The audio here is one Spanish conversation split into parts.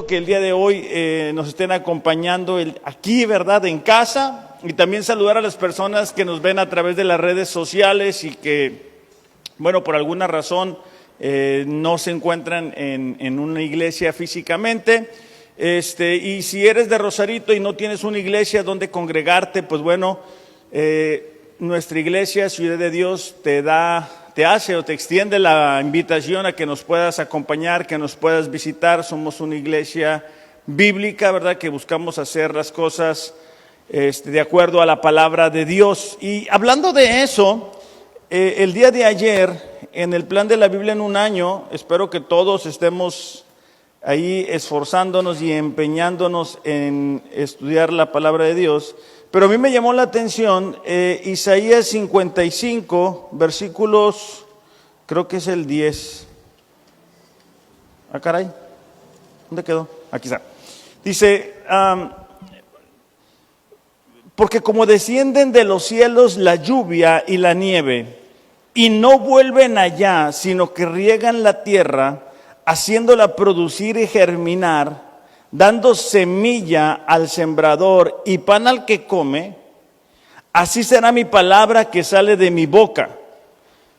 Que el día de hoy nos estén acompañando aquí, ¿verdad?, en casa, y también saludar a las personas que nos ven a través de las redes sociales y que, bueno, por alguna razón no se encuentran en una iglesia físicamente. Y si eres de Rosarito y no tienes una iglesia donde congregarte, pues bueno, nuestra iglesia, Ciudad de Dios, te hace o te extiende la invitación a que nos puedas acompañar, que nos puedas visitar. Somos una iglesia bíblica, ¿verdad?, que buscamos hacer las cosas de acuerdo a la palabra de Dios. Y hablando de eso, el día de ayer, en el plan de la Biblia en un año, espero que todos estemos ahí esforzándonos y empeñándonos en estudiar la palabra de Dios. Pero a mí me llamó la atención Isaías 55, versículos, creo que es el 10. Ah, caray, ¿dónde quedó? Aquí está. Dice, porque como descienden de los cielos la lluvia y la nieve, y no vuelven allá, sino que riegan la tierra, haciéndola producir y germinar, dando semilla al sembrador y pan al que come, así será mi palabra que sale de mi boca.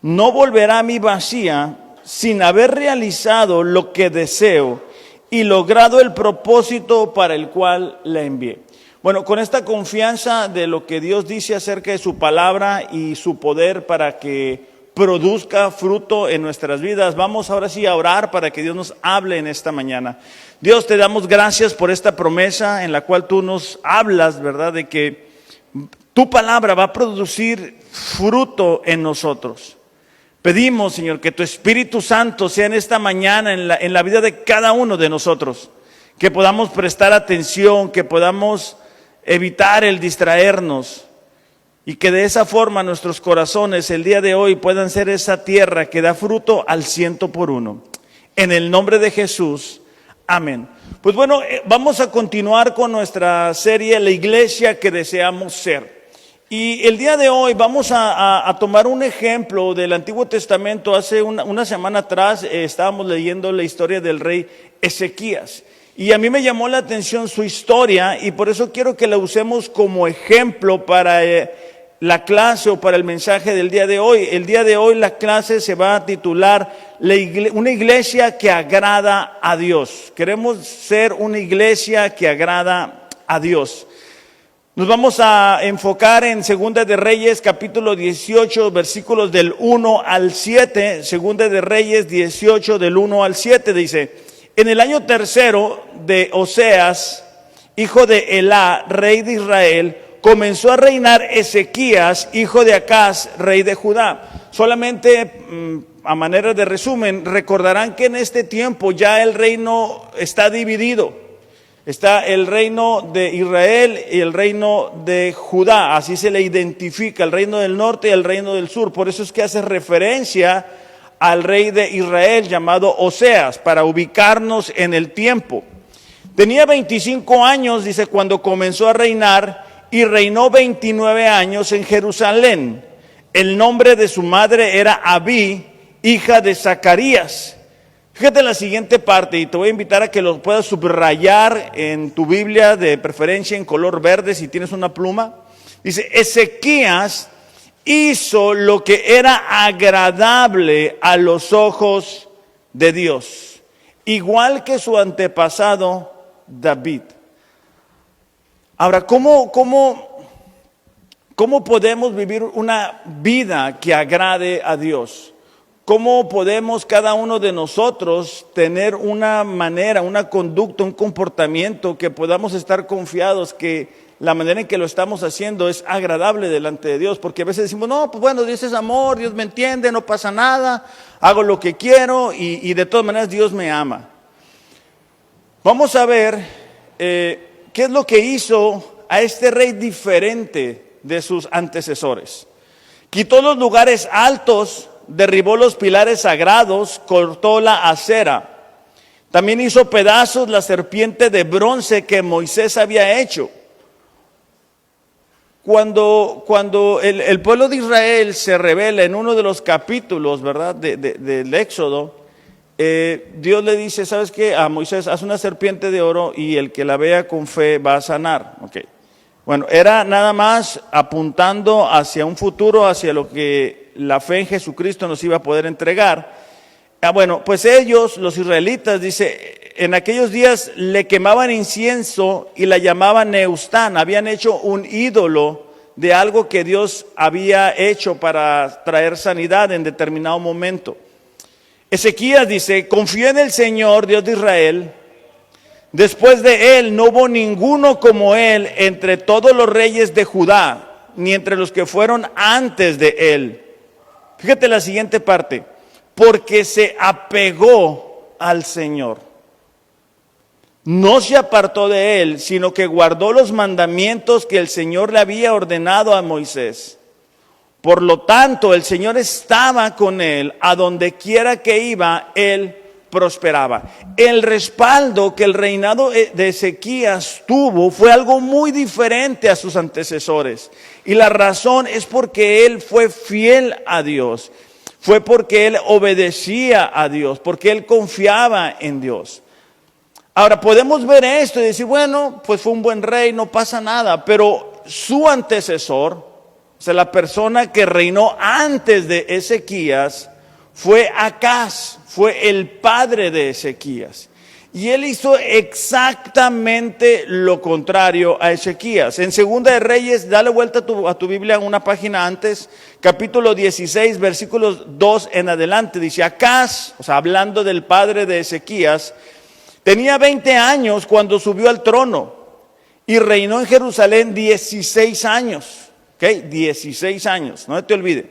No volverá a mí vacía, sin haber realizado lo que deseo y logrado el propósito para el cual la envié. Bueno, con esta confianza de lo que Dios dice acerca de su palabra y su poder para que produzca fruto en nuestras vidas, vamos ahora sí a orar para que Dios nos hable en esta mañana. Dios, te damos gracias por esta promesa en la cual tú nos hablas, ¿verdad?, de que tu palabra va a producir fruto en nosotros. Pedimos, Señor, que tu Espíritu Santo sea en esta mañana en la vida de cada uno de nosotros, que podamos prestar atención, que podamos evitar el distraernos, y que de esa forma nuestros corazones el día de hoy puedan ser esa tierra que da fruto al 100%. En el nombre de Jesús, amén. Pues bueno, vamos a continuar con nuestra serie La Iglesia que Deseamos Ser. Y el día de hoy vamos a tomar un ejemplo del Antiguo Testamento. Hace una semana atrás estábamos leyendo la historia del rey Ezequías. Y a mí me llamó la atención su historia, y por eso quiero que la usemos como ejemplo para la clase o para el mensaje del día de hoy. El día de hoy la clase se va a titular una iglesia que agrada a Dios. Queremos ser una iglesia que agrada a Dios. Nos vamos a enfocar en Segunda de Reyes, capítulo 18, versículos del 1 al 7. Segunda de Reyes 18, del 1 al 7, dice: en el año tercero de Oseas, hijo de Elá, rey de Israel, comenzó a reinar Ezequías, hijo de Acaz, rey de Judá. Solamente a manera de resumen, recordarán que en este tiempo ya el reino está dividido. Está el reino de Israel y el reino de Judá, así se le identifica, el reino del norte y el reino del sur. Por eso es que hace referencia al rey de Israel llamado Oseas, para ubicarnos en el tiempo. Tenía 25 años, dice, cuando comenzó a reinar, y reinó 29 años en Jerusalén. El nombre de su madre era Abí, hija de Zacarías. Fíjate la siguiente parte, y te voy a invitar a que lo puedas subrayar en tu Biblia, de preferencia en color verde si tienes una pluma. Dice: Ezequías hizo lo que era agradable a los ojos de Dios, igual que su antepasado David. Ahora, ¿cómo podemos vivir una vida que agrade a Dios? ¿Cómo podemos cada uno de nosotros tener una manera, una conducta, un comportamiento que podamos estar confiados que la manera en que lo estamos haciendo es agradable delante de Dios? Porque a veces decimos, no, pues bueno, Dios es amor, Dios me entiende, no pasa nada, hago lo que quiero y de todas maneras Dios me ama. Vamos a ver qué es lo que hizo a este rey diferente de sus antecesores. Quitó los lugares altos, derribó los pilares sagrados, cortó la acera. También hizo pedazos la serpiente de bronce que Moisés había hecho. Cuando el pueblo de Israel se rebela en uno de los capítulos, ¿verdad?, del Éxodo, Dios le dice, ¿sabes qué? A Moisés, haz una serpiente de oro y el que la vea con fe va a sanar. Okay. Bueno, era nada más apuntando hacia un futuro, hacia lo que la fe en Jesucristo nos iba a poder entregar. Bueno, pues ellos, los israelitas, dice, en aquellos días le quemaban incienso y la llamaban Neustán. Habían hecho un ídolo de algo que Dios había hecho para traer sanidad en determinado momento. Ezequías dice, confió en el Señor, Dios de Israel. Después de él no hubo ninguno como él entre todos los reyes de Judá, ni entre los que fueron antes de él. Fíjate la siguiente parte. Porque se apegó al Señor. No se apartó de él, sino que guardó los mandamientos que el Señor le había ordenado a Moisés. Por lo tanto, el Señor estaba con él, a donde quiera que iba, él prosperaba. El respaldo que el reinado de Ezequías tuvo fue algo muy diferente a sus antecesores. Y la razón es porque él fue fiel a Dios. Fue porque él obedecía a Dios, porque él confiaba en Dios. Ahora podemos ver esto y decir, bueno, pues fue un buen rey, no pasa nada. Pero su antecesor, o sea, la persona que reinó antes de Ezequías, fue Acaz, fue el padre de Ezequías. Y él hizo exactamente lo contrario a Ezequías. En Segunda de Reyes, dale vuelta a tu Biblia una página antes, capítulo 16, versículos 2 en adelante. Dice, Acaz, o sea, hablando del padre de Ezequías, tenía 20 años cuando subió al trono y reinó en Jerusalén 16 años. ¿Ok? 16 años, no te olvides.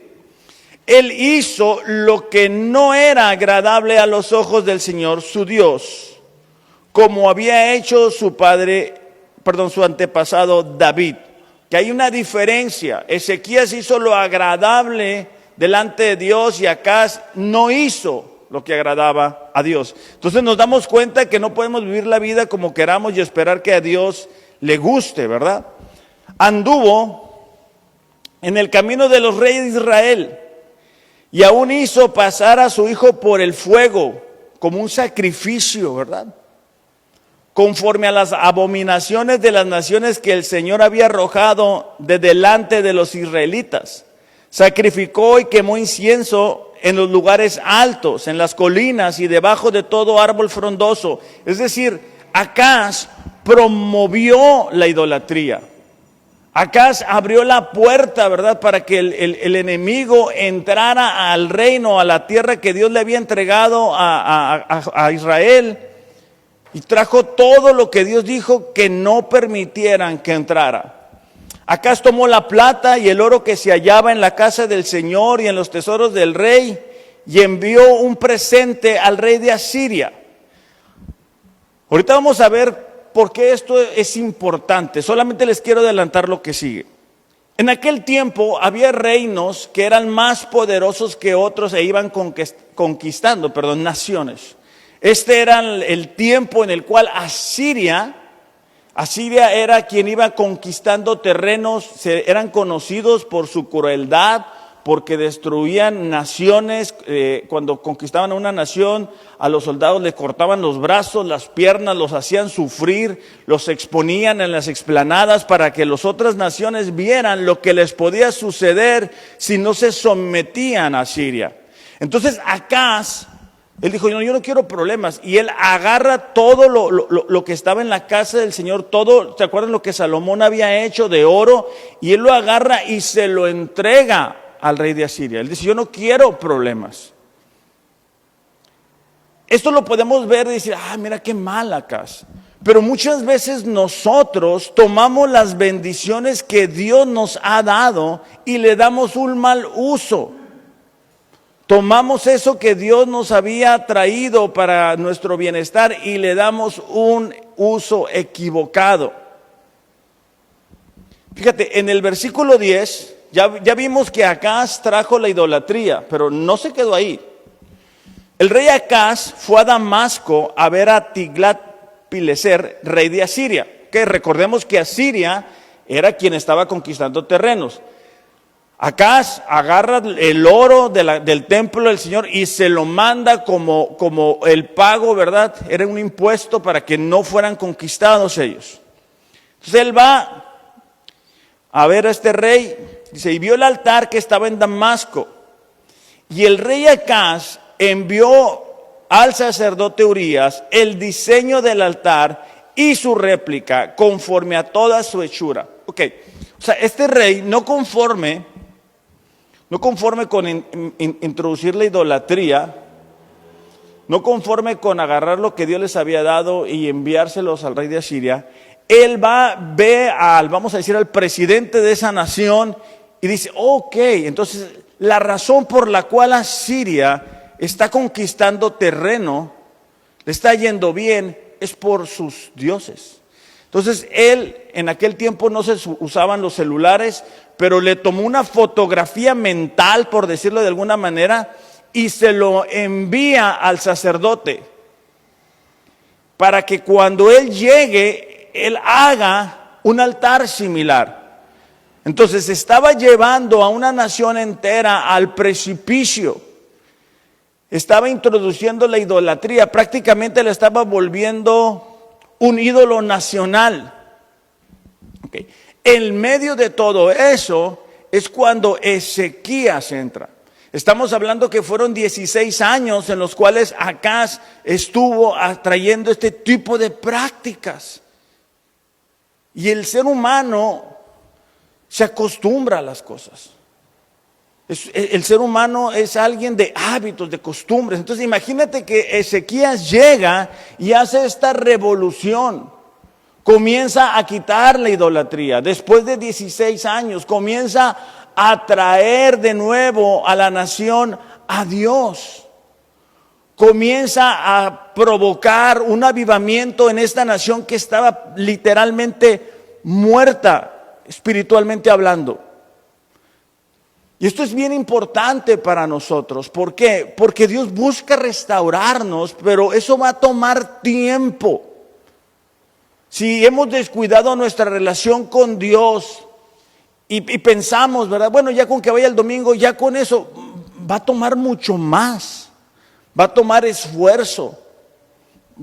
Él hizo lo que no era agradable a los ojos del Señor, su Dios, como había hecho su antepasado David. Que hay una diferencia. Ezequías hizo lo agradable delante de Dios y Acaz no hizo lo que agradaba a Dios. Entonces nos damos cuenta que no podemos vivir la vida como queramos y esperar que a Dios le guste, ¿verdad? Anduvo en el camino de los reyes de Israel y aún hizo pasar a su hijo por el fuego como un sacrificio, ¿verdad? Conforme a las abominaciones de las naciones que el Señor había arrojado de delante de los israelitas. Sacrificó y quemó incienso en los lugares altos, en las colinas y debajo de todo árbol frondoso. Es decir, Acaz promovió la idolatría. Acaz abrió la puerta, ¿verdad?, para que el enemigo entrara al reino, a la tierra que Dios le había entregado a Israel. Y trajo todo lo que Dios dijo que no permitieran que entrara. Acaz tomó la plata y el oro que se hallaba en la casa del Señor y en los tesoros del rey y envió un presente al rey de Asiria. Ahorita vamos a ver por qué esto es importante. Solamente les quiero adelantar lo que sigue. En aquel tiempo había reinos que eran más poderosos que otros e iban conquistando naciones. Este era el tiempo en el cual Asiria era quien iba conquistando terrenos, eran conocidos por su crueldad, porque destruían naciones. Cuando conquistaban a una nación, a los soldados les cortaban los brazos, las piernas, los hacían sufrir, los exponían en las explanadas para que las otras naciones vieran lo que les podía suceder si no se sometían a Asiria. Entonces Acaz, él dijo, yo no quiero problemas. Y él agarra todo lo que estaba en la casa del Señor, todo, ¿se acuerdan lo que Salomón había hecho de oro? Y él lo agarra y se lo entrega al rey de Asiria. Él dice, yo no quiero problemas. Esto lo podemos ver y decir, mira qué mal Acaz. Pero muchas veces nosotros tomamos las bendiciones que Dios nos ha dado y le damos un mal uso. Tomamos eso que Dios nos había traído para nuestro bienestar y le damos un uso equivocado. Fíjate, en el versículo 10, ya vimos que Acaz trajo la idolatría, pero no se quedó ahí. El rey Acaz fue a Damasco a ver a Tiglat-Pileser, rey de Asiria. Que recordemos que Asiria era quien estaba conquistando terrenos. Acaz agarra el oro del templo del Señor y se lo manda como el pago, ¿verdad? Era un impuesto para que no fueran conquistados ellos. Entonces él va a ver a este rey, dice, y vio el altar que estaba en Damasco. Y el rey Acaz envió al sacerdote Urías el diseño del altar y su réplica conforme a toda su hechura. Ok, o sea, este rey no conforme con introducir la idolatría, no conforme con agarrar lo que Dios les había dado y enviárselos al rey de Asiria, él ve vamos a decir, al presidente de esa nación y dice, ok, entonces la razón por la cual Asiria está conquistando terreno, le está yendo bien, es por sus dioses. Entonces él, en aquel tiempo no se usaban los celulares, pero le tomó una fotografía mental, por decirlo de alguna manera, y se lo envía al sacerdote, para que cuando él llegue, él haga un altar similar. Entonces estaba llevando a una nación entera al precipicio. Estaba introduciendo la idolatría, prácticamente le estaba volviendo un ídolo nacional. Okay. En medio de todo eso es cuando Ezequías entra. Estamos hablando que fueron 16 años en los cuales Acaz estuvo atrayendo este tipo de prácticas. Y el ser humano se acostumbra a las cosas. El ser humano es alguien de hábitos, de costumbres. Entonces imagínate que Ezequías llega y hace esta revolución. Comienza a quitar la idolatría. Después de 16 años comienza a traer de nuevo a la nación a Dios. Comienza a provocar un avivamiento en esta nación que estaba literalmente muerta, espiritualmente hablando. Y esto es bien importante para nosotros. ¿Por qué? Porque Dios busca restaurarnos, pero eso va a tomar tiempo. Si hemos descuidado nuestra relación con Dios y pensamos, ¿verdad? Bueno, ya con que vaya el domingo, ya con eso, va a tomar mucho más. Va a tomar esfuerzo,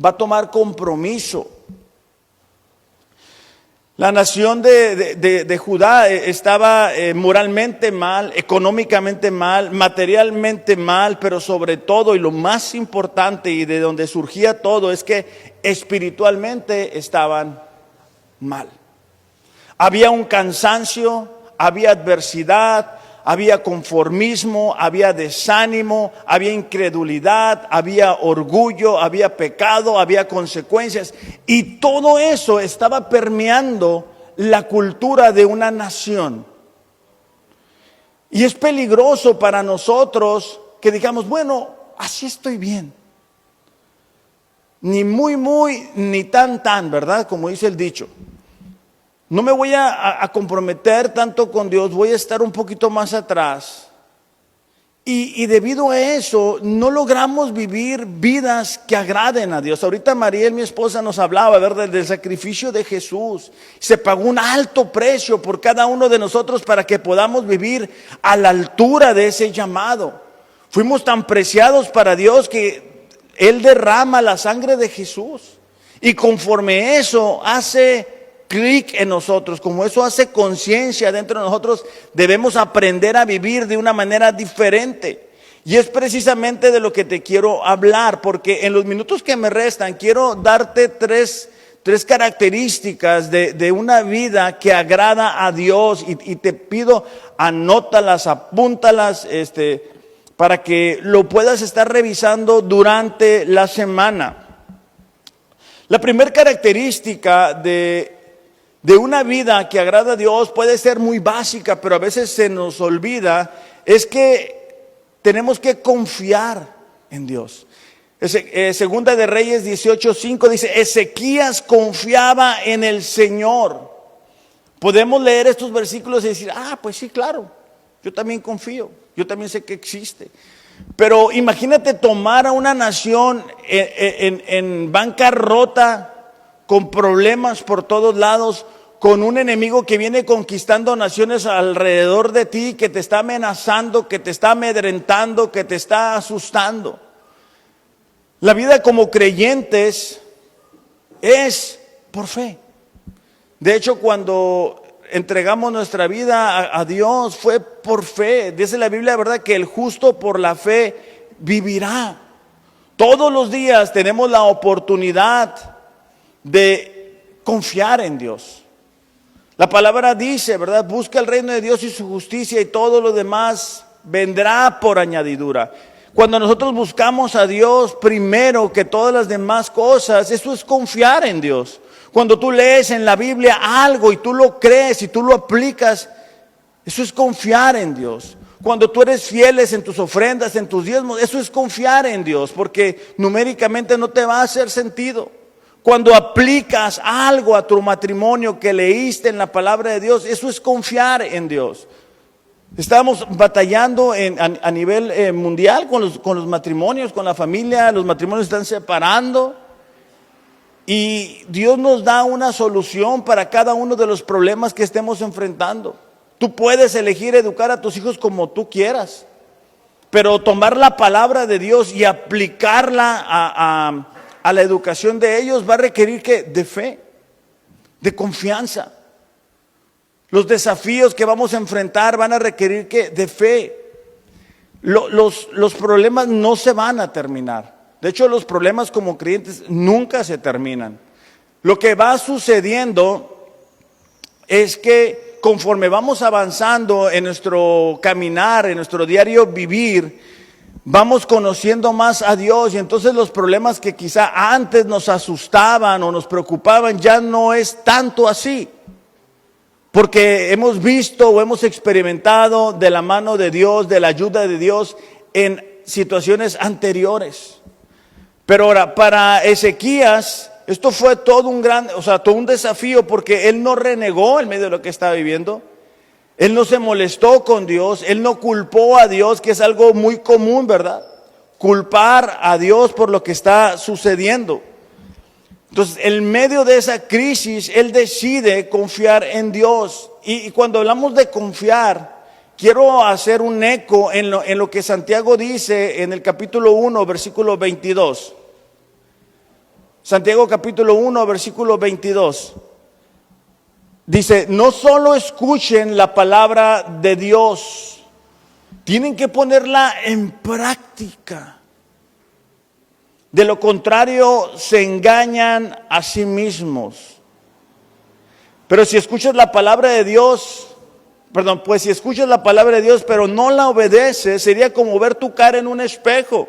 va a tomar compromiso. La nación de Judá estaba moralmente mal, económicamente mal, materialmente mal, pero sobre todo, y lo más importante y de donde surgía todo, es que espiritualmente estaban mal. Había un cansancio, había adversidad, había conformismo, había desánimo, había incredulidad, había orgullo, había pecado, había consecuencias. Y todo eso estaba permeando la cultura de una nación. Y es peligroso para nosotros que digamos, bueno, así estoy bien. Ni muy, muy, ni tan, tan, ¿verdad? Como dice el dicho. No me voy a comprometer tanto con Dios, voy a estar un poquito más atrás. Y debido a eso, no logramos vivir vidas que agraden a Dios. Ahorita Mariel, mi esposa, nos hablaba, ¿verdad?, del sacrificio de Jesús. Se pagó un alto precio por cada uno de nosotros para que podamos vivir a la altura de ese llamado. Fuimos tan preciados para Dios que Él derrama la sangre de Jesús. Y conforme eso hace clic en nosotros, como eso hace conciencia dentro de nosotros, debemos aprender a vivir de una manera diferente. Y es precisamente de lo que te quiero hablar, porque en los minutos que me restan quiero darte tres características de una vida que agrada a Dios, y te pido, anótalas, apúntalas, para que lo puedas estar revisando durante la semana. La primera característica de una vida que agrada a Dios puede ser muy básica, pero a veces se nos olvida, es que tenemos que confiar en Dios. Segunda de Reyes 18:5 dice, Ezequías confiaba en el Señor. Podemos leer estos versículos y decir, pues sí, claro, yo también confío, yo también sé que existe. Pero imagínate tomar a una nación en bancarrota, con problemas por todos lados, con un enemigo que viene conquistando naciones alrededor de ti, que te está amenazando, que te está amedrentando, que te está asustando. La vida como creyentes es por fe. De hecho, cuando entregamos nuestra vida a Dios fue por fe. Dice la Biblia, ¿verdad?, que el justo por la fe vivirá. Todos los días tenemos la oportunidad de confiar en Dios. La palabra dice, ¿verdad?, busca el reino de Dios y su justicia y todo lo demás vendrá por añadidura. Cuando nosotros buscamos a Dios primero que todas las demás cosas, eso es confiar en Dios. Cuando tú lees en la Biblia algo y tú lo crees y tú lo aplicas, eso es confiar en Dios. Cuando tú eres fieles en tus ofrendas, en tus diezmos, eso es confiar en Dios, porque numéricamente no te va a hacer sentido. Cuando aplicas algo a tu matrimonio que leíste en la palabra de Dios, eso es confiar en Dios. Estamos batallando a nivel mundial con los matrimonios, con la familia. Los matrimonios están separando y Dios nos da una solución para cada uno de los problemas que estemos enfrentando. Tú puedes elegir educar a tus hijos como tú quieras, pero tomar la palabra de Dios y aplicarla a la educación de ellos va a requerir de fe, de confianza. Los desafíos que vamos a enfrentar van a requerir de fe. Los problemas no se van a terminar. De hecho, los problemas como creyentes nunca se terminan. Lo que va sucediendo es que conforme vamos avanzando en nuestro caminar, en nuestro diario vivir, vamos conociendo más a Dios, y entonces los problemas que quizá antes nos asustaban o nos preocupaban ya no es tanto así. Porque hemos visto o hemos experimentado de la mano de Dios, de la ayuda de Dios en situaciones anteriores. Pero ahora, para Ezequías, esto fue todo un desafío, porque él no renegó en medio de lo que estaba viviendo. Él no se molestó con Dios, él no culpó a Dios, que es algo muy común, ¿verdad? Culpar a Dios por lo que está sucediendo. Entonces, en medio de esa crisis, él decide confiar en Dios. Y cuando hablamos de confiar, quiero hacer un eco en lo que Santiago dice en el capítulo 1, versículo 22. Santiago capítulo 1, versículo 22. Dice, no solo escuchen la palabra de Dios, tienen que ponerla en práctica. De lo contrario, se engañan a sí mismos. Pero si escuchas la palabra de Dios, si escuchas la palabra de Dios, pero no la obedeces, sería como ver tu cara en un espejo.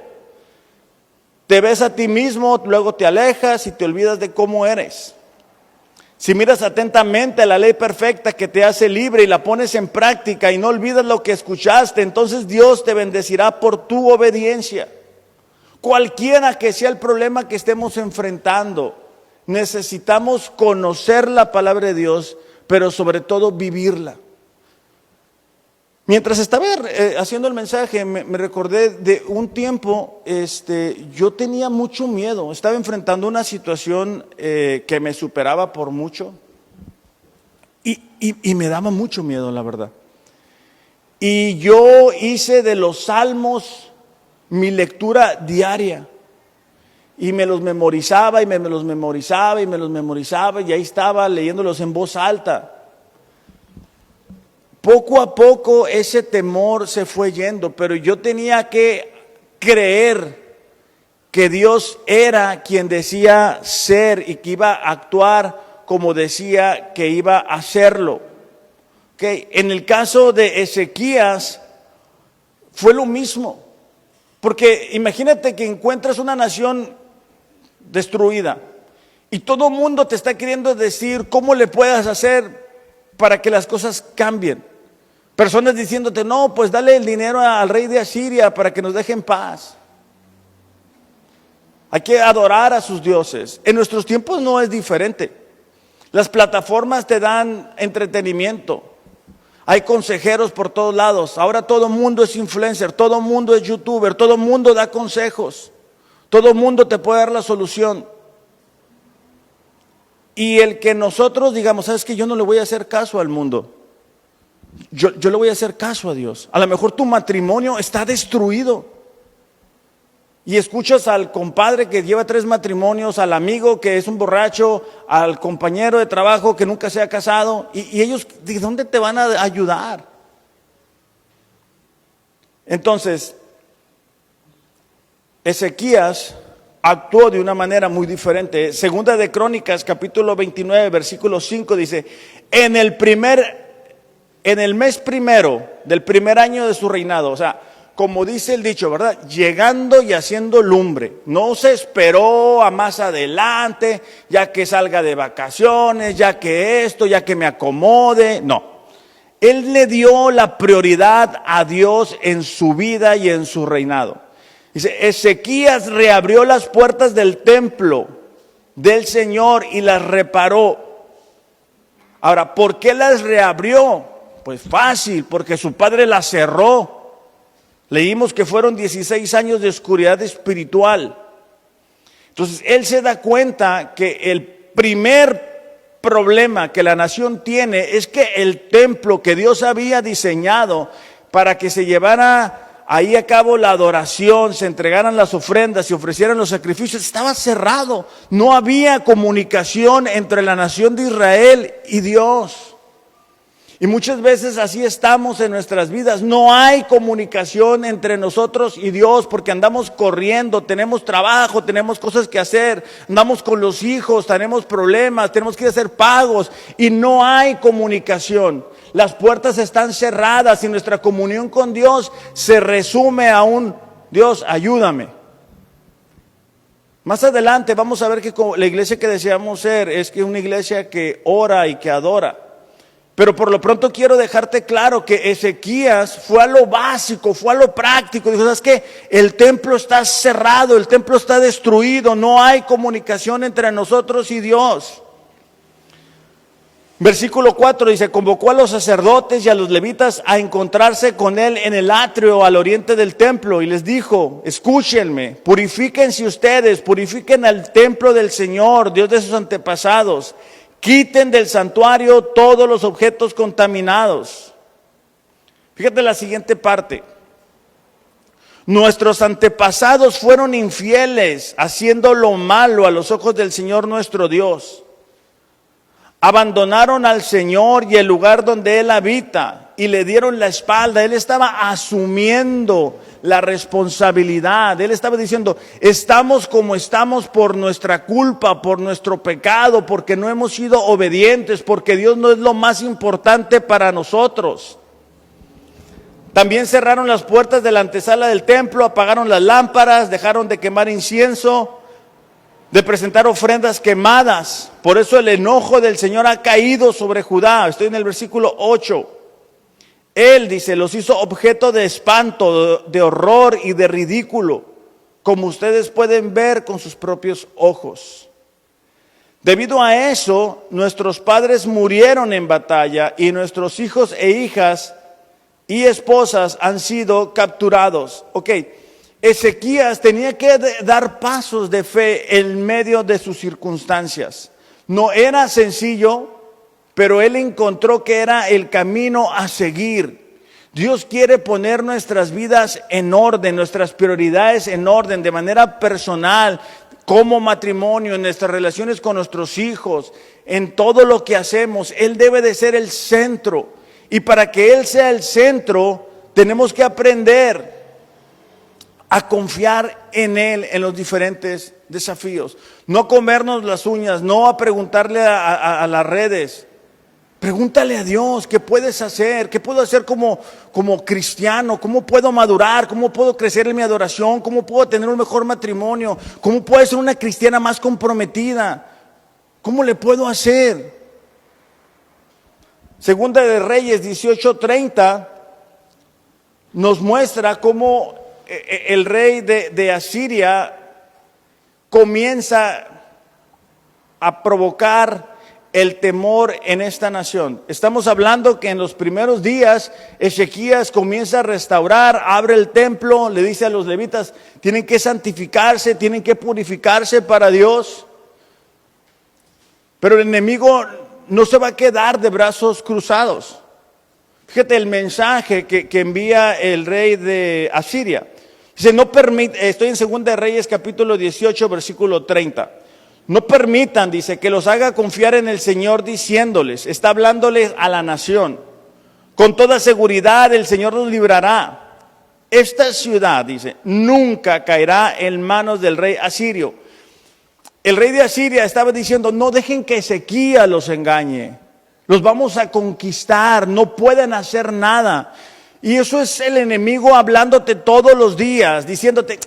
Te ves a ti mismo, luego te alejas y te olvidas de cómo eres. Si miras atentamente la ley perfecta que te hace libre y la pones en práctica y no olvidas lo que escuchaste, entonces Dios te bendecirá por tu obediencia. Cualquiera que sea el problema que estemos enfrentando, necesitamos conocer la palabra de Dios, pero sobre todo vivirla. Mientras estaba haciendo el mensaje, me recordé de un tiempo, yo tenía mucho miedo, estaba enfrentando una situación que me superaba por mucho y me daba mucho miedo, la verdad. Y yo hice de los salmos mi lectura diaria y me los memorizaba y me los memorizaba y me los memorizaba, y ahí estaba leyéndolos en voz alta. Poco a poco ese temor se fue yendo, pero yo tenía que creer que Dios era quien decía ser y que iba a actuar como decía que iba a hacerlo. En el caso de Ezequías fue lo mismo, porque imagínate que encuentras una nación destruida y todo el mundo te está queriendo decir cómo le puedas hacer para que las cosas cambien. Personas diciéndote, no, pues dale el dinero al rey de Asiria para que nos deje en paz. Hay que adorar a sus dioses. En nuestros tiempos no es diferente. Las plataformas te dan entretenimiento. Hay consejeros por todos lados. Ahora todo el mundo es influencer, todo el mundo es youtuber, todo el mundo da consejos. Todo el mundo te puede dar la solución. Y el que nosotros digamos, ¿sabes qué? Yo no le voy a hacer caso al mundo. Yo le voy a hacer caso a Dios. A lo mejor tu matrimonio está destruido. Y escuchas al compadre que lleva 3 matrimonios, al amigo que es un borracho, al compañero de trabajo que nunca se ha casado. Y ellos, ¿de dónde te van a ayudar? Entonces, Ezequías actuó de una manera muy diferente. Segunda de Crónicas, capítulo 29, versículo 5 dice, en el mes primero del primer año de su reinado, o sea, como dice el dicho, ¿verdad? Llegando y haciendo lumbre. No se esperó a más adelante, ya que salga de vacaciones, ya que esto, ya que me acomode. No. Él le dio la prioridad a Dios en su vida y en su reinado. Dice, Ezequías reabrió las puertas del templo del Señor y las reparó. Ahora, ¿por qué las reabrió? Pues fácil, porque su padre las cerró. Leímos que fueron 16 años de oscuridad espiritual. Entonces, él se da cuenta que el primer problema que la nación tiene es que el templo que Dios había diseñado para que se llevara ahí a cabo la adoración, se entregaran las ofrendas, se ofrecieran los sacrificios, estaba cerrado. No había comunicación entre la nación de Israel y Dios. Y muchas veces así estamos en nuestras vidas. No hay comunicación entre nosotros y Dios porque andamos corriendo, tenemos trabajo, tenemos cosas que hacer, andamos con los hijos, tenemos problemas, tenemos que hacer pagos y no hay comunicación. Las puertas están cerradas y nuestra comunión con Dios se resume a un Dios, ayúdame. Más adelante vamos a ver que la iglesia que deseamos ser es que una iglesia que ora y que adora. Pero por lo pronto quiero dejarte claro que Ezequías fue a lo básico, fue a lo práctico. Dijo, ¿sabes qué? El templo está cerrado, el templo está destruido, no hay comunicación entre nosotros y Dios. Versículo 4 dice, convocó a los sacerdotes y a los levitas a encontrarse con él en el atrio al oriente del templo y les dijo, escúchenme, purifíquense ustedes, purifiquen al templo del Señor, Dios de sus antepasados. Quiten del santuario todos los objetos contaminados. Fíjate la siguiente parte. Nuestros antepasados fueron infieles, haciendo lo malo a los ojos del Señor nuestro Dios. Abandonaron al Señor y el lugar donde Él habita y le dieron la espalda. Él estaba asumiendo la responsabilidad. Él estaba diciendo, estamos como estamos por nuestra culpa, por nuestro pecado, porque no hemos sido obedientes, porque Dios no es lo más importante para nosotros. También cerraron las puertas de la antesala del templo, apagaron las lámparas, dejaron de quemar incienso, de presentar ofrendas quemadas. Por eso el enojo del Señor ha caído sobre Judá. Estoy en el versículo 8. Él, dice, los hizo objeto de espanto, de horror y de ridículo, como ustedes pueden ver con sus propios ojos. Debido a eso, nuestros padres murieron en batalla y nuestros hijos e hijas y esposas han sido capturados. Ok. Ezequías tenía que dar pasos de fe en medio de sus circunstancias. No era sencillo, pero él encontró que era el camino a seguir. Dios quiere poner nuestras vidas en orden, nuestras prioridades en orden, de manera personal, como matrimonio, en nuestras relaciones con nuestros hijos, en todo lo que hacemos. Él debe de ser el centro. Y para que Él sea el centro, tenemos que aprender a confiar en Él en los diferentes desafíos. No comernos las uñas, no a preguntarle a las redes. Pregúntale a Dios, ¿qué puedes hacer? ¿Qué puedo hacer como cristiano? ¿Cómo puedo madurar? ¿Cómo puedo crecer en mi adoración? ¿Cómo puedo tener un mejor matrimonio? ¿Cómo puedo ser una cristiana más comprometida? ¿Cómo le puedo hacer? Segunda de Reyes 18:30 nos muestra cómo el rey de Asiria comienza a provocar el temor en esta nación. Estamos hablando que en los primeros días Ezequías comienza a restaurar, abre el templo, le dice a los levitas, tienen que santificarse, tienen que purificarse para Dios. Pero el enemigo no se va a quedar de brazos cruzados. Fíjate el mensaje que envía el rey de Asiria. Dice, no permite, estoy en 2 de Reyes capítulo 18, versículo 30. No permitan, dice, que los haga confiar en el Señor diciéndoles, está hablándoles a la nación. Con toda seguridad el Señor los librará. Esta ciudad, dice, nunca caerá en manos del rey asirio. El rey de Asiria estaba diciendo, no dejen que Ezequías los engañe. Los vamos a conquistar, no pueden hacer nada. Y eso es el enemigo hablándote todos los días, diciéndote,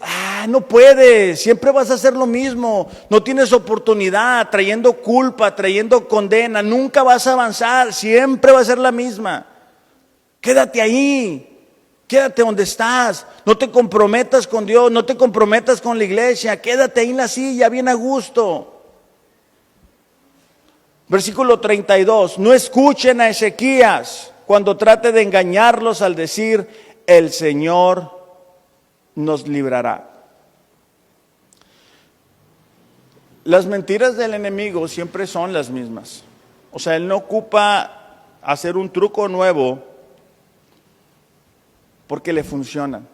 no puedes, siempre vas a hacer lo mismo, no tienes oportunidad, trayendo culpa, trayendo condena, nunca vas a avanzar, siempre va a ser la misma. Quédate ahí, quédate donde estás, no te comprometas con Dios, no te comprometas con la iglesia, quédate ahí en la silla, bien a gusto. Versículo 32, no escuchen a Ezequías cuando trate de engañarlos al decir, el Señor nos librará. Las mentiras del enemigo siempre son las mismas. O sea, él no ocupa hacer un truco nuevo porque le funcionan.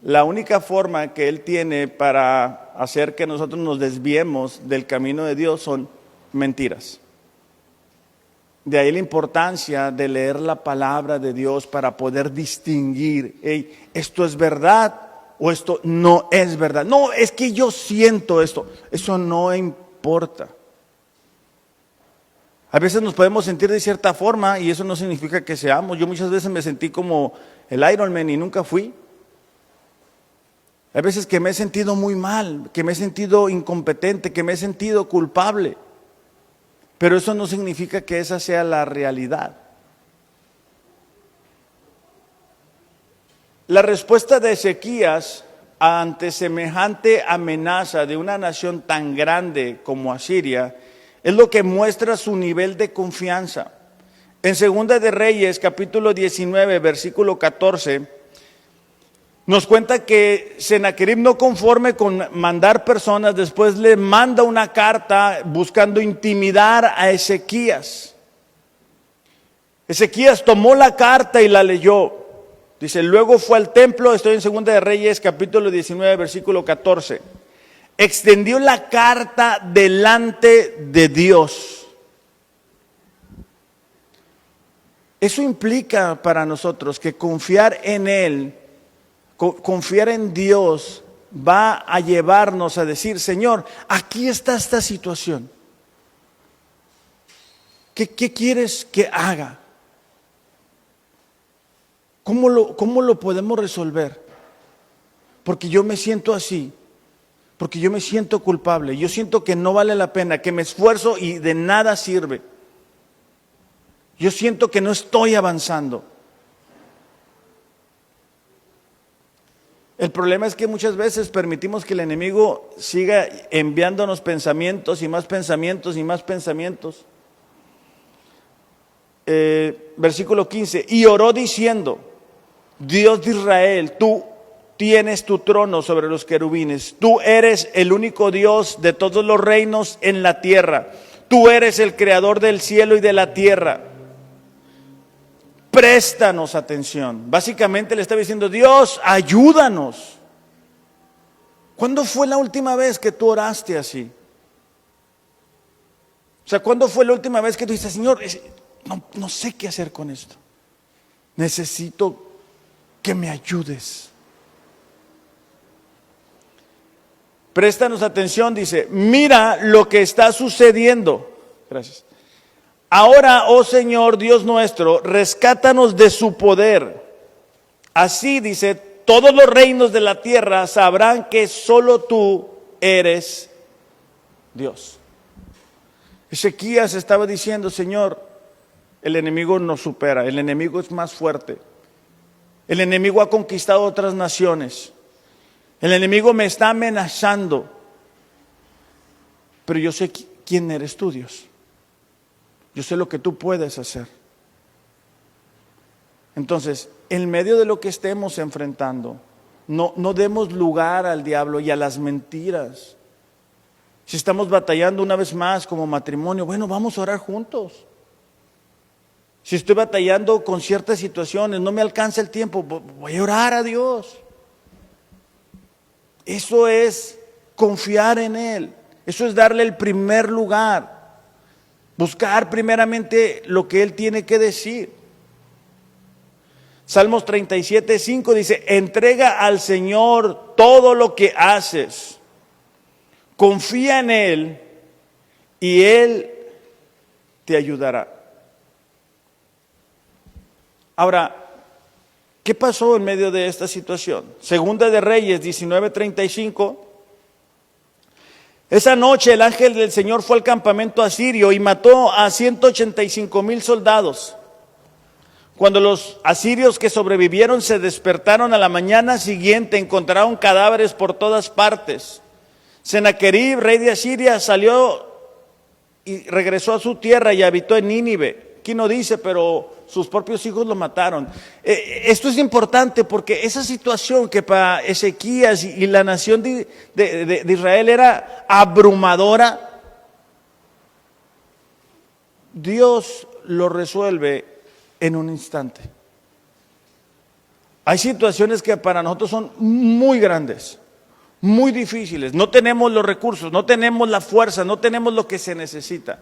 La única forma que él tiene para hacer que nosotros nos desviemos del camino de Dios son mentiras. De ahí la importancia de leer la palabra de Dios para poder distinguir, esto es verdad o esto no es verdad. No, es que yo siento esto. Eso no importa. A veces nos podemos sentir de cierta forma y eso no significa que seamos. Yo muchas veces me sentí como el Iron Man y nunca fui. Hay veces que me he sentido muy mal, que me he sentido incompetente, que me he sentido culpable. Pero eso no significa que esa sea la realidad. La respuesta de Ezequías ante semejante amenaza de una nación tan grande como Asiria es lo que muestra su nivel de confianza. En 2 de Reyes, capítulo 19, versículo 14, nos cuenta que Sennacherib, no conforme con mandar personas, después le manda una carta buscando intimidar a Ezequías. Ezequías tomó la carta y la leyó. Dice, luego fue al templo, estoy en 2 de Reyes, capítulo 19, versículo 14. Extendió la carta delante de Dios. Eso implica para nosotros que confiar en Él, confiar en Dios va a llevarnos a decir, Señor, aquí está esta situación. ¿Qué quieres que haga? ¿Cómo lo podemos resolver? Porque yo me siento así, porque yo me siento culpable, yo siento que no vale la pena, que me esfuerzo y de nada sirve. Yo siento que no estoy avanzando. El problema es que muchas veces permitimos que el enemigo siga enviándonos pensamientos y más pensamientos y más pensamientos. Versículo 15, y oró diciendo, Dios de Israel, tú tienes tu trono sobre los querubines, tú eres el único Dios de todos los reinos en la tierra, tú eres el creador del cielo y de la tierra. Préstanos atención. Básicamente le estaba diciendo, Dios, ayúdanos. ¿Cuándo fue la última vez que tú oraste así? O sea, ¿cuándo fue la última vez que tú dijiste, Señor, no sé qué hacer con esto? Necesito que me ayudes. Préstanos atención, dice, mira lo que está sucediendo. Gracias. Ahora, oh Señor Dios nuestro, rescátanos de su poder. Así, dice, todos los reinos de la tierra sabrán que solo tú eres Dios. Ezequías estaba diciendo, Señor, el enemigo nos supera, el enemigo es más fuerte. El enemigo ha conquistado otras naciones. El enemigo me está amenazando. Pero yo sé quién eres tú, Dios. Yo sé lo que tú puedes hacer. Entonces, en medio de lo que estemos enfrentando, no demos lugar al diablo y a las mentiras. Si estamos batallando una vez más como matrimonio, bueno, vamos a orar juntos. Si estoy batallando con ciertas situaciones, no me alcanza el tiempo, voy a orar a Dios. Eso es confiar en Él. Eso es darle el primer lugar. Buscar primeramente lo que Él tiene que decir. Salmos 37:5 dice: entrega al Señor todo lo que haces. Confía en Él y Él te ayudará. Ahora, ¿qué pasó en medio de esta situación? Segunda de Reyes 19:35. Esa noche el ángel del Señor fue al campamento asirio y mató a 185,000 soldados. Cuando los asirios que sobrevivieron se despertaron a la mañana siguiente, encontraron cadáveres por todas partes. Sennacherib, rey de Asiria, salió y regresó a su tierra y habitó en Nínive. Aquí no dice, pero sus propios hijos lo mataron. Esto es importante porque esa situación que para Ezequías y la nación de Israel era abrumadora, Dios lo resuelve en un instante. Hay situaciones que para nosotros son muy grandes, muy difíciles. No tenemos los recursos, no tenemos la fuerza, no tenemos lo que se necesita.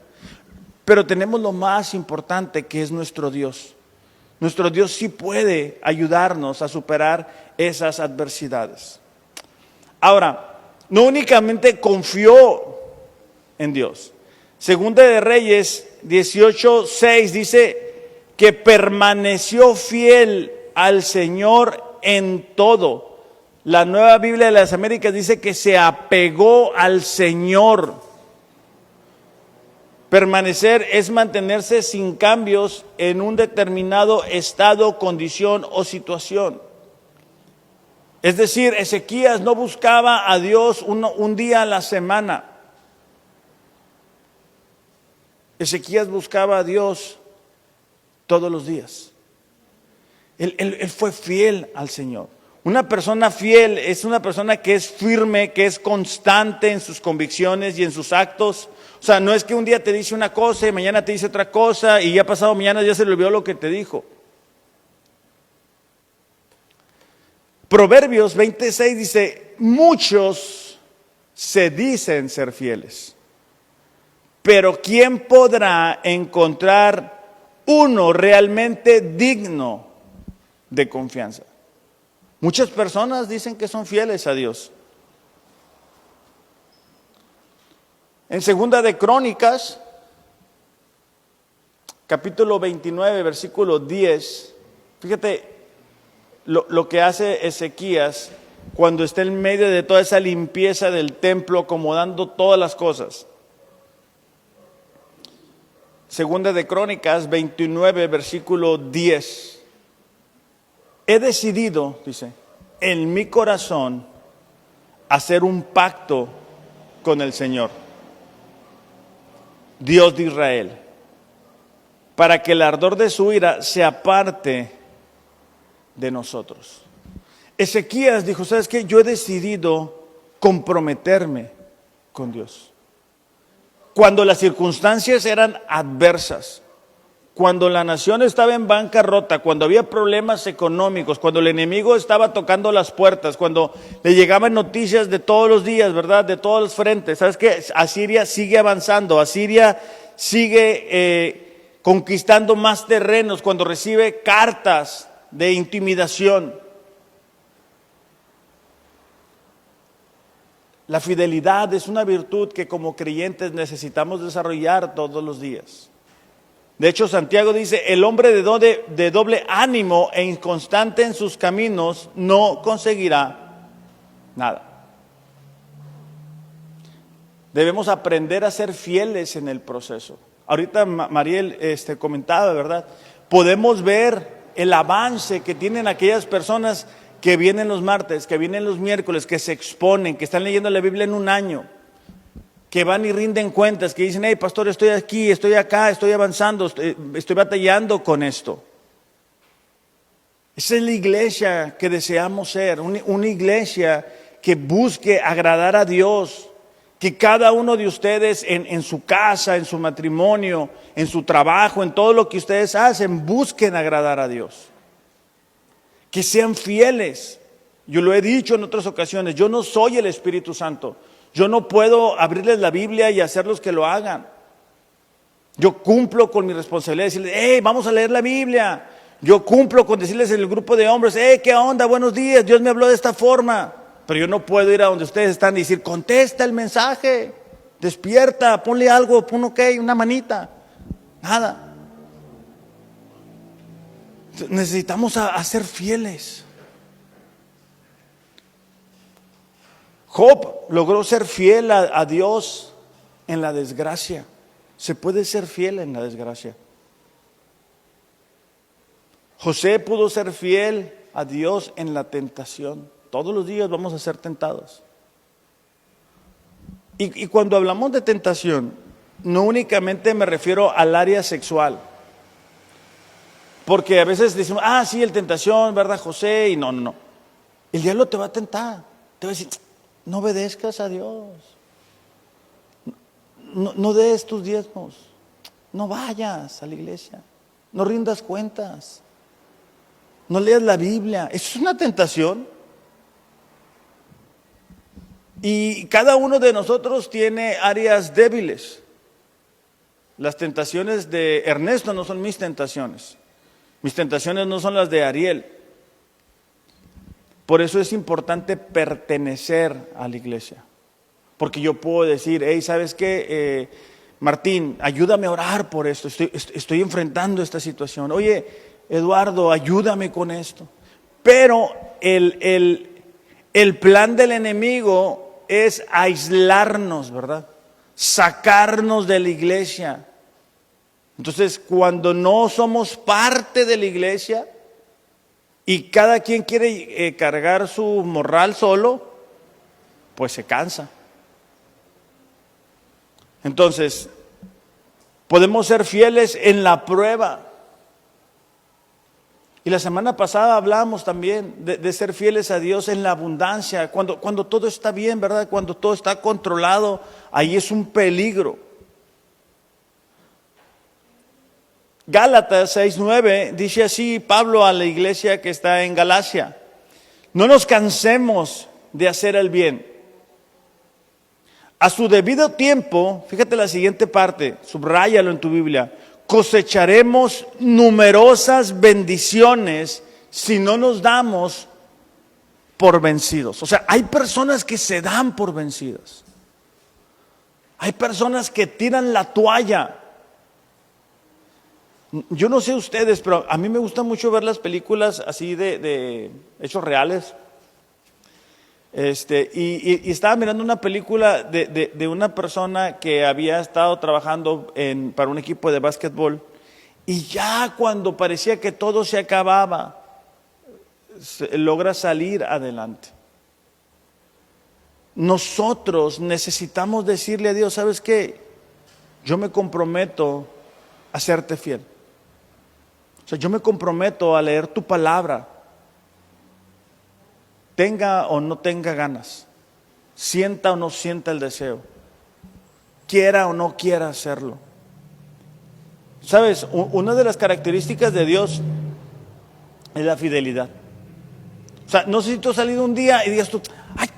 Pero tenemos lo más importante, que es nuestro Dios. Nuestro Dios sí puede ayudarnos a superar esas adversidades. Ahora, no únicamente confió en Dios. Segunda de Reyes 18:6 dice que permaneció fiel al Señor en todo. La Nueva Biblia de las Américas dice que se apegó al Señor. Permanecer es mantenerse sin cambios en un determinado estado, condición o situación. Es decir, Ezequías no buscaba a Dios un día a la semana. Ezequías buscaba a Dios todos los días. Él fue fiel al Señor. Una persona fiel es una persona que es firme, que es constante en sus convicciones y en sus actos. O sea, no es que un día te dice una cosa y mañana te dice otra cosa y ya pasado mañana ya se le olvidó lo que te dijo. Proverbios 26 dice: muchos se dicen ser fieles, pero ¿quién podrá encontrar uno realmente digno de confianza? Muchas personas dicen que son fieles a Dios. En Segunda de Crónicas, capítulo 29, versículo 10, fíjate lo que hace Ezequías cuando está en medio de toda esa limpieza del templo, acomodando todas las cosas. Segunda de Crónicas 29, versículo 10. He decidido, dice, en mi corazón hacer un pacto con el Señor, Dios de Israel, para que el ardor de su ira se aparte de nosotros. Ezequías dijo: ¿sabes qué? Yo he decidido comprometerme con Dios. Cuando las circunstancias eran adversas, cuando la nación estaba en bancarrota, cuando había problemas económicos, cuando el enemigo estaba tocando las puertas, cuando le llegaban noticias de todos los días, ¿verdad? De todos los frentes. ¿Sabes qué? Asiria sigue avanzando, Asiria sigue conquistando más terrenos, cuando recibe cartas de intimidación. La fidelidad es una virtud que como creyentes necesitamos desarrollar todos los días. De hecho, Santiago dice: el hombre de doble ánimo e inconstante en sus caminos no conseguirá nada. Debemos aprender a ser fieles en el proceso. Ahorita Mariel comentaba, ¿verdad? Podemos ver el avance que tienen aquellas personas que vienen los martes, que vienen los miércoles, que se exponen, que están leyendo la Biblia en un año, que van y rinden cuentas, que dicen: hey, pastor, estoy aquí, estoy acá, estoy avanzando, estoy batallando con esto. Esa es la iglesia que deseamos ser, una iglesia que busque agradar a Dios, Que cada uno de ustedes en su casa, en su matrimonio, en su trabajo, en todo lo que ustedes hacen, busquen agradar a Dios. Que sean fieles. Yo lo he dicho en otras ocasiones, yo no soy el Espíritu Santo. Yo no puedo abrirles la Biblia y hacerlos que lo hagan. Yo cumplo con mi responsabilidad de decirles, hey, vamos a leer la Biblia. Yo cumplo con decirles en el grupo de hombres, hey, ¿qué onda? Buenos días, Dios me habló de esta forma. Pero yo no puedo ir a donde ustedes están y decir, contesta el mensaje, despierta, ponle algo, pon ok, una manita. Nada. Necesitamos a ser fieles. Job logró ser fiel a Dios en la desgracia. Se puede ser fiel en la desgracia. José pudo ser fiel a Dios en la tentación. Todos los días vamos a ser tentados. Y cuando hablamos de tentación, no únicamente me refiero al área sexual. Porque a veces decimos, sí, el tentación, ¿verdad, José? Y no. El diablo te va a tentar. Te va a decir, no obedezcas a Dios. No des tus diezmos. No vayas a la iglesia. No rindas cuentas. No leas la Biblia. Eso es una tentación. Y cada uno de nosotros tiene áreas débiles. Las tentaciones de Ernesto no son mis tentaciones. Mis tentaciones no son las de Ariel. Por eso es importante pertenecer a la iglesia. Porque yo puedo decir, hey, ¿sabes qué? Martín, ayúdame a orar por esto. Estoy enfrentando esta situación. Oye, Eduardo, ayúdame con esto. Pero el plan del enemigo es aislarnos, ¿verdad? Sacarnos de la iglesia. Entonces, cuando no somos parte de la iglesia y cada quien quiere cargar su morral solo, pues se cansa. Entonces, podemos ser fieles en la prueba. Y la semana pasada hablábamos también de ser fieles a Dios en la abundancia, cuando todo está bien, ¿verdad? Cuando todo está controlado, ahí es un peligro. Gálatas 6:9 dice así Pablo a la iglesia que está en Galacia: no nos cansemos de hacer el bien. A su debido tiempo, fíjate la siguiente parte, subráyalo en tu Biblia: cosecharemos numerosas bendiciones si no nos damos por vencidos. O sea, hay personas que se dan por vencidas. Hay personas que tiran la toalla. Yo no sé ustedes, pero a mí me gusta mucho ver las películas así de hechos reales. Y estaba mirando una película de una persona que había estado trabajando para un equipo de básquetbol, y ya cuando parecía que todo se acababa, logra salir adelante. Nosotros necesitamos decirle a Dios, ¿sabes qué? Yo me comprometo a serte fiel. O sea, yo me comprometo a leer tu palabra. Tenga o no tenga ganas, sienta o no sienta el deseo, quiera o no quiera hacerlo. ¿Sabes? Una de las características de Dios es la fidelidad. O sea, no sé si tú has salido un día y digas tú, ¡ay!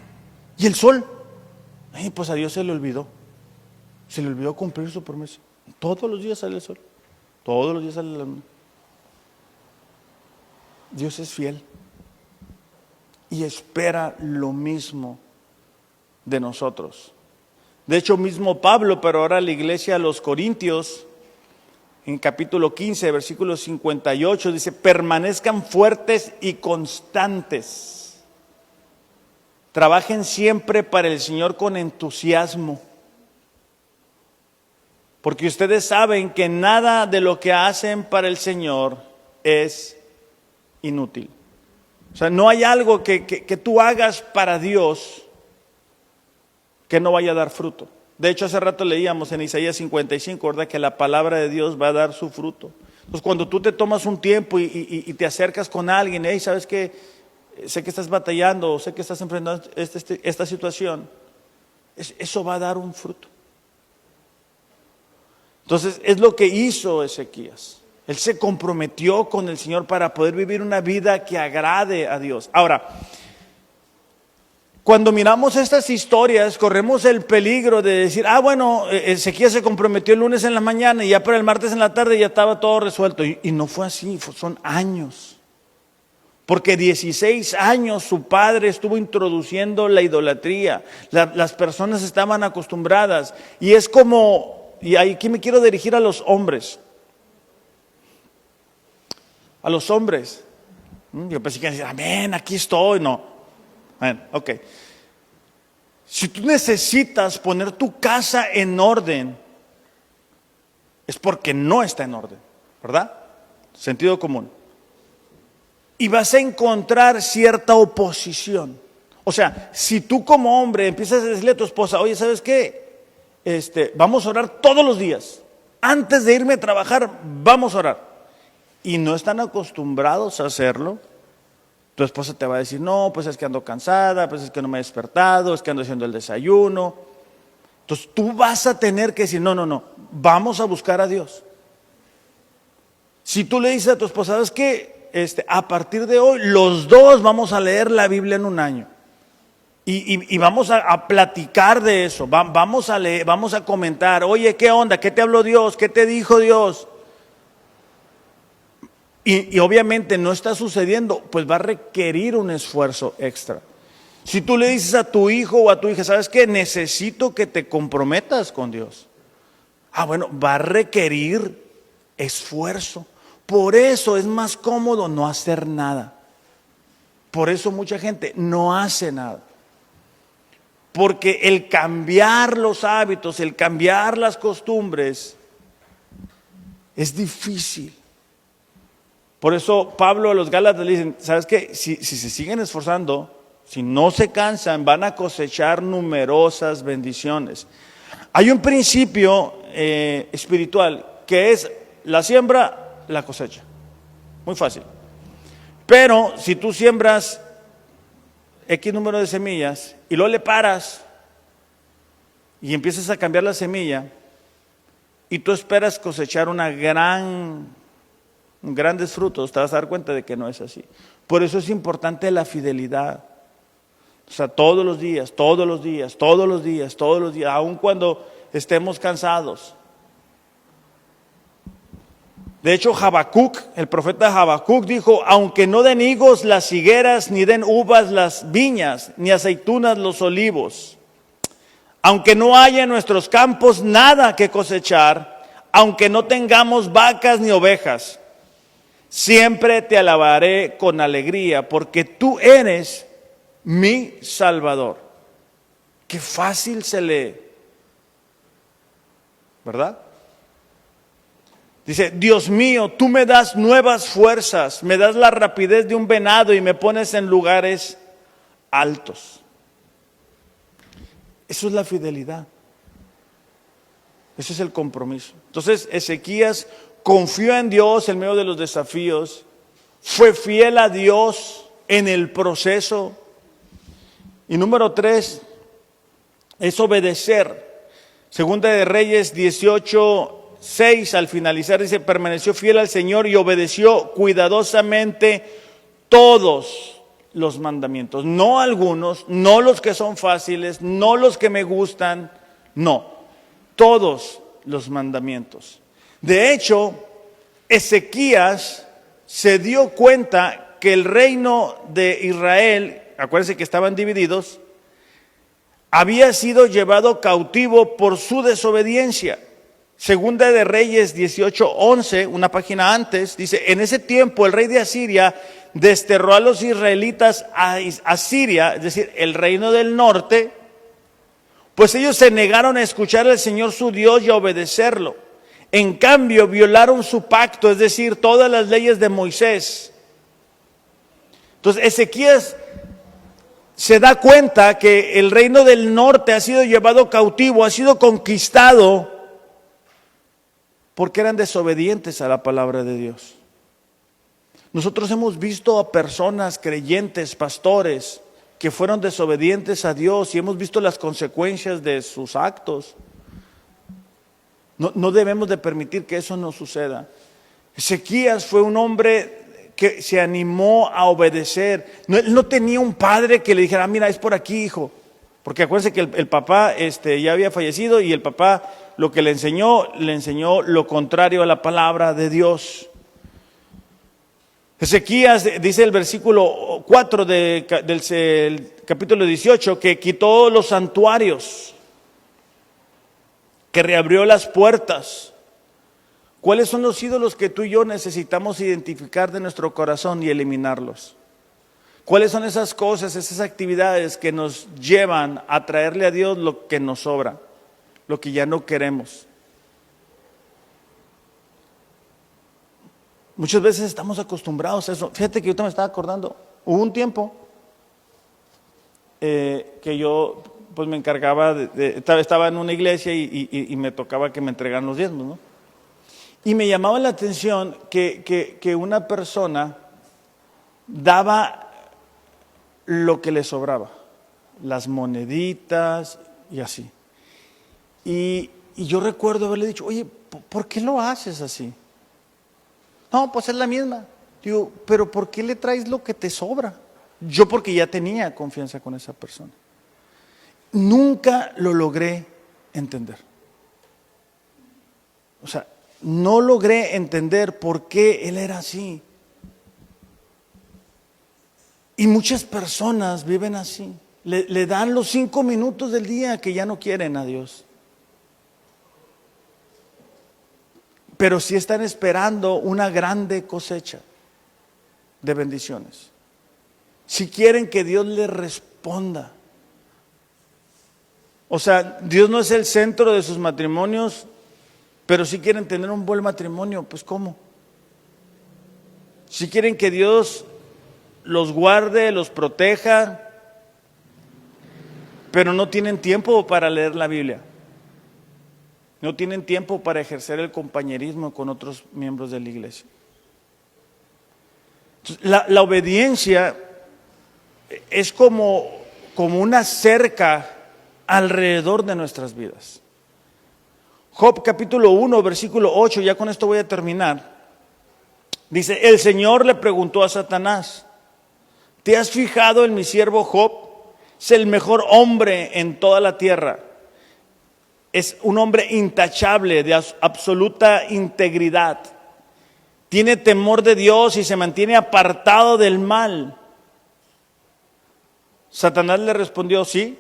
¿Y el sol? Ay, pues a Dios se le olvidó. Se le olvidó cumplir su promesa. Todos los días sale el sol. Todos los días sale la luna. Dios es fiel. Y espera lo mismo de nosotros. De hecho, mismo Pablo, pero ahora la iglesia a los Corintios, en capítulo 15, versículo 58, dice: permanezcan fuertes y constantes. Trabajen siempre para el Señor con entusiasmo. Porque ustedes saben que nada de lo que hacen para el Señor es inútil. O sea, no hay algo que tú hagas para Dios que no vaya a dar fruto. De hecho, hace rato leíamos en Isaías 55, ¿verdad?, que la palabra de Dios va a dar su fruto. Entonces, cuando tú te tomas un tiempo y te acercas con alguien, hey, ¿sabes qué? Sé que estás batallando, sé que estás enfrentando esta situación. eso va a dar un fruto. Entonces es lo que hizo Ezequías. Él se comprometió con el Señor para poder vivir una vida que agrade a Dios. Ahora, cuando miramos estas historias, corremos el peligro de decir, bueno, Ezequías se comprometió el lunes en la mañana y ya para el martes en la tarde ya estaba todo resuelto. Y no fue así, son años. Porque 16 años su padre estuvo introduciendo la idolatría. Las personas estaban acostumbradas. Y es como, y aquí me quiero dirigir a los hombres. A los hombres. Yo pensé que decían, amén, aquí estoy. No. Bueno, ok. Si tú necesitas poner tu casa en orden, es porque no está en orden, ¿verdad? Sentido común. Y vas a encontrar cierta oposición. O sea, si tú como hombre empiezas a decirle a tu esposa, oye, ¿sabes qué? Vamos a orar todos los días. Antes de irme a trabajar, vamos a orar. Y no están acostumbrados a hacerlo. Tu esposa te va a decir, no, pues es que ando cansada, pues es que no me he despertado, es que ando haciendo el desayuno. Entonces tú vas a tener que decir, no, vamos a buscar a Dios. Si tú le dices a tu esposa, ¿sabes qué? A partir de hoy, los dos vamos a leer la Biblia en un año. Y vamos a platicar de eso, vamos a leer, vamos a comentar, oye, ¿qué onda? ¿Qué te habló Dios? ¿Qué te dijo Dios? Y obviamente no está sucediendo, pues va a requerir un esfuerzo extra. Si tú le dices a tu hijo o a tu hija, ¿sabes qué? Necesito que te comprometas con Dios. Bueno, va a requerir esfuerzo. Por eso es más cómodo no hacer nada. Por eso mucha gente no hace nada. Porque el cambiar los hábitos, el cambiar las costumbres, es difícil. Por eso Pablo a los Gálatas le dicen, ¿sabes qué? Si se siguen esforzando, si no se cansan, van a cosechar numerosas bendiciones. Hay un principio espiritual que es la siembra, la cosecha. Muy fácil. Pero si tú siembras X número de semillas y luego le paras y empiezas a cambiar la semilla y tú esperas cosechar grandes frutos, te vas a dar cuenta de que no es así. Por eso es importante la fidelidad. O sea, todos los días, aun cuando estemos cansados. De hecho, Habacuc, el profeta Habacuc dijo, aunque no den higos las higueras, ni den uvas las viñas, ni aceitunas los olivos, aunque no haya en nuestros campos nada que cosechar, aunque no tengamos vacas ni ovejas, siempre te alabaré con alegría, porque tú eres mi Salvador. Qué fácil se lee, ¿verdad? Dice, Dios mío, tú me das nuevas fuerzas, me das la rapidez de un venado y me pones en lugares altos. Eso es la fidelidad. Ese es el compromiso. Entonces, Ezequías confió en Dios en medio de los desafíos, fue fiel a Dios en el proceso. Y número 3 es obedecer. Segunda de Reyes 18:6, al finalizar dice, permaneció fiel al Señor y obedeció cuidadosamente todos los mandamientos. No algunos, no los que son fáciles, no los que me gustan, no, todos los mandamientos. De hecho, Ezequías se dio cuenta que el reino de Israel, acuérdense que estaban divididos, había sido llevado cautivo por su desobediencia. Segunda de Reyes 18:11, una página antes, dice, en ese tiempo el rey de Asiria desterró a los israelitas a Siria, es decir, el reino del norte, pues ellos se negaron a escuchar al Señor su Dios y a obedecerlo. En cambio, violaron su pacto, es decir, todas las leyes de Moisés. Entonces, Ezequías se da cuenta que el reino del norte ha sido llevado cautivo, ha sido conquistado, porque eran desobedientes a la palabra de Dios. Nosotros hemos visto a personas creyentes, pastores, que fueron desobedientes a Dios y hemos visto las consecuencias de sus actos. No debemos de permitir que eso nos suceda. Ezequías fue un hombre que se animó a obedecer. Él no tenía un padre que le dijera, mira, es por aquí, hijo. Porque acuérdense que el papá ya había fallecido y el papá lo que le enseñó lo contrario a la palabra de Dios. Ezequías, dice el versículo 4 del capítulo 18, que quitó los santuarios, que reabrió las puertas. ¿Cuáles son los ídolos que tú y yo necesitamos identificar de nuestro corazón y eliminarlos? ¿Cuáles son esas cosas, esas actividades que nos llevan a traerle a Dios lo que nos sobra, lo que ya no queremos? Muchas veces estamos acostumbrados a eso. Fíjate que yo me estaba acordando, hubo un tiempo que yo pues me encargaba, estaba en una iglesia y me tocaba que me entregaran los diezmos, ¿no? Y me llamaba la atención que una persona daba lo que le sobraba, las moneditas y así. Y yo recuerdo haberle dicho, oye, ¿por qué lo haces así? No, pues es la misma. Digo, pero ¿por qué le traes lo que te sobra? Yo porque ya tenía confianza con esa persona. Nunca lo logré entender. O sea, no logré entender por qué él era así. Y muchas personas viven así. Le dan los 5 minutos del día que ya no quieren a Dios. Pero sí están esperando una grande cosecha de bendiciones. Si quieren que Dios les responda. O sea, Dios no es el centro de sus matrimonios, pero si quieren tener un buen matrimonio, pues ¿cómo? Si quieren que Dios los guarde, los proteja, pero no tienen tiempo para leer la Biblia. No tienen tiempo para ejercer el compañerismo con otros miembros de la iglesia. Entonces, la obediencia es como una cerca alrededor de nuestras vidas. Job capítulo 1, versículo 8, ya con esto voy a terminar. Dice, el Señor le preguntó a Satanás, ¿te has fijado en mi siervo Job? Es el mejor hombre en toda la tierra. Es un hombre intachable, de absoluta integridad. Tiene temor de Dios y se mantiene apartado del mal. Satanás le respondió, sí,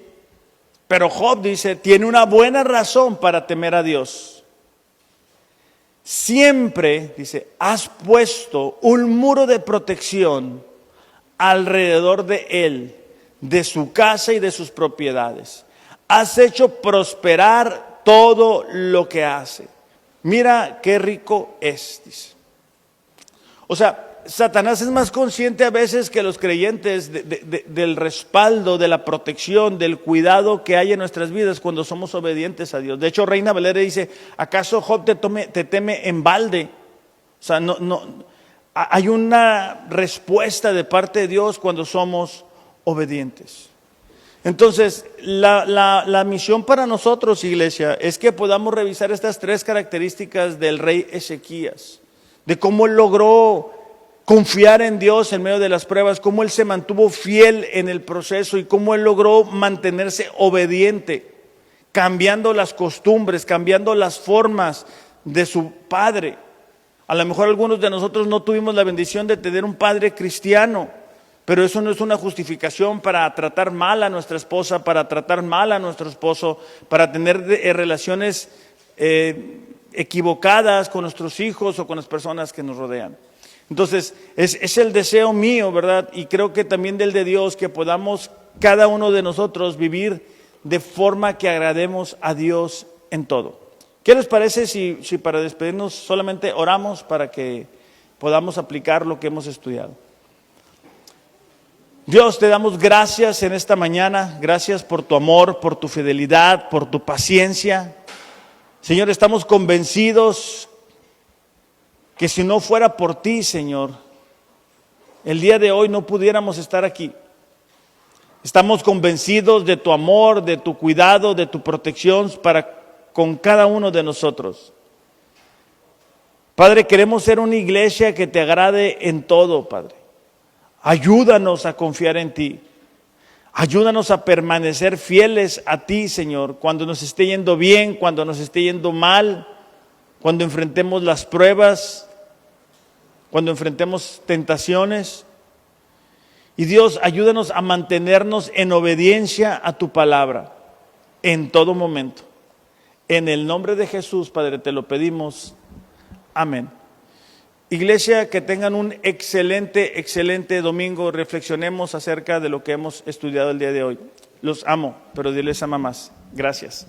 pero Job dice, tiene una buena razón para temer a Dios. Siempre, dice, has puesto un muro de protección alrededor de él, de su casa y de sus propiedades. Has hecho prosperar todo lo que hace. Mira qué rico es, dice. O sea, Satanás es más consciente a veces que los creyentes del respaldo, de la protección, del cuidado que hay en nuestras vidas cuando somos obedientes a Dios. De hecho, Reina Valera dice, ¿acaso Job te teme en balde? O sea, hay una respuesta de parte de Dios cuando somos obedientes. Entonces, la misión para nosotros, iglesia, es que podamos revisar estas 3 características del rey Ezequías, de cómo él logró confiar en Dios en medio de las pruebas, cómo él se mantuvo fiel en el proceso y cómo él logró mantenerse obediente, cambiando las costumbres, cambiando las formas de su padre. A lo mejor algunos de nosotros no tuvimos la bendición de tener un padre cristiano, pero eso no es una justificación para tratar mal a nuestra esposa, para tratar mal a nuestro esposo, para tener relaciones equivocadas con nuestros hijos o con las personas que nos rodean. Entonces, es el deseo mío, ¿verdad? Y creo que también del de Dios, que podamos cada uno de nosotros vivir de forma que agrademos a Dios en todo. ¿Qué les parece si para despedirnos solamente oramos para que podamos aplicar lo que hemos estudiado? Dios, te damos gracias en esta mañana, gracias por tu amor, por tu fidelidad, por tu paciencia. Señor, estamos convencidos que si no fuera por ti, Señor, el día de hoy no pudiéramos estar aquí. Estamos convencidos de tu amor, de tu cuidado, de tu protección para con cada uno de nosotros. Padre, queremos ser una iglesia que te agrade en todo, Padre. Ayúdanos a confiar en ti. Ayúdanos a permanecer fieles a ti, Señor, cuando nos esté yendo bien, cuando nos esté yendo mal, cuando enfrentemos las pruebas, cuando enfrentemos tentaciones. Y Dios, ayúdanos a mantenernos en obediencia a tu palabra en todo momento. En el nombre de Jesús, Padre, te lo pedimos. Amén. Iglesia, que tengan un excelente domingo. Reflexionemos acerca de lo que hemos estudiado el día de hoy. Los amo, pero Dios les ama más. Gracias.